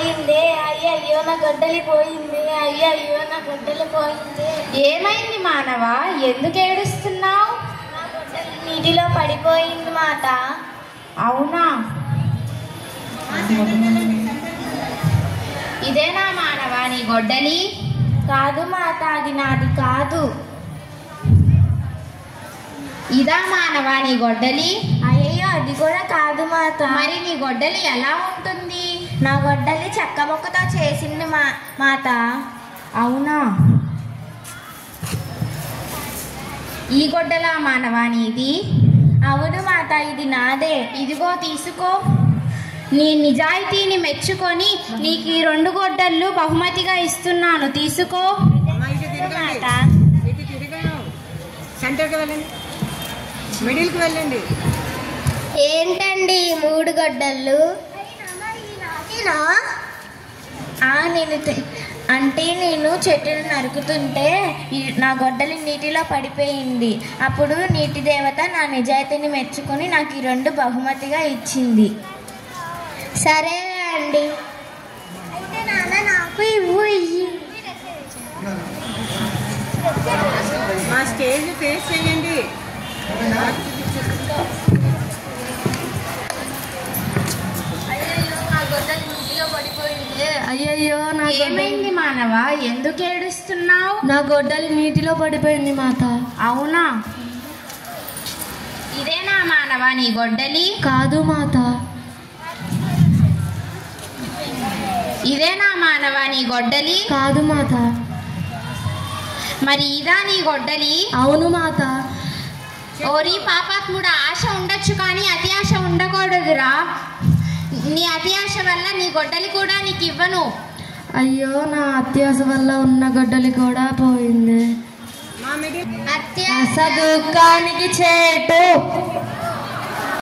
పోయింది. అయ్యయ్యో నా గొడ్డలి పోయింది. అయ్యయ్యో నా గొడ్డలి పోయింది. ఏమైంది మానవ, ఎందుకు ఏడుస్తున్నావు? నా గొడ్డలి నీటిలో పడిపోయింది మాత. అవునా? ఇదేనా మానవ నీ గొడ్డలి? కాదు మాత, అది నాది కాదు. ఇదా మానవ నీ గొడ్డలి? అయ్యయ్యో అది కూడా కాదు మాత. మరి నీ గొడ్డలి ఎలా ఉంటుంది? నా గొడ్డలి చెక్క మొక్కతో చేసింది మాత. అవునా? ఈ గొడ్డలా మానవ నీది? అవును మాత, ఇది నాదే. ఇదిగో తీసుకో. నీ నిజాయితీని మెచ్చుకొని నీకు ఈ 2 గొడ్డళ్ళు బహుమతిగా ఇస్తున్నాను, తీసుకో. మాత సెంటర్కి వెళ్ళండి, మిడిల్కి వెళ్ళండి. ఏంటండి 3 గొడ్డళ్ళు? నేను చెట్టును నరుకుతుంటే నా గొడ్డలి నీటిలో పడిపోయింది. అప్పుడు నీటి దేవత నా నిజాయితీని మెచ్చుకొని నాకు ఈ 2 బహుమతిగా ఇచ్చింది. సరే అండి, అయితే నాన్న నాకు ఇవ్వు. మా స్టేజ్ ఫేస్ చేయండి. అయ్యయ్యో నా ఏమైంది మానవ, ఎందుకు ఏడుస్తున్నావు? నా గొడ్డలి నీటిలో పడిపోయింది మాత. అవునా? ఇదేనా మానవ నీ గొడ్డలి? కాదు మాత. ఇదేనా మానవ నీ గొడ్డలి? కాదు మాత. మరి ఇదా నీ గొడ్డలి? అవును మాత. ఓరి పాపాత్ముడా, ఆశ ఉండొచ్చు కానీ అతి ఆశ ఉండకూడదురా. నీ అతి ఆశ వల్ల నీ గొడ్డలి కూడా నీకు ఇవ్వను. అయ్యో, నా అత్యాశ వల్ల ఉన్న గొడ్డలి కూడా పోయింది. మా మిడిల్ అత్యాశ దుఃఖానికి చేటు.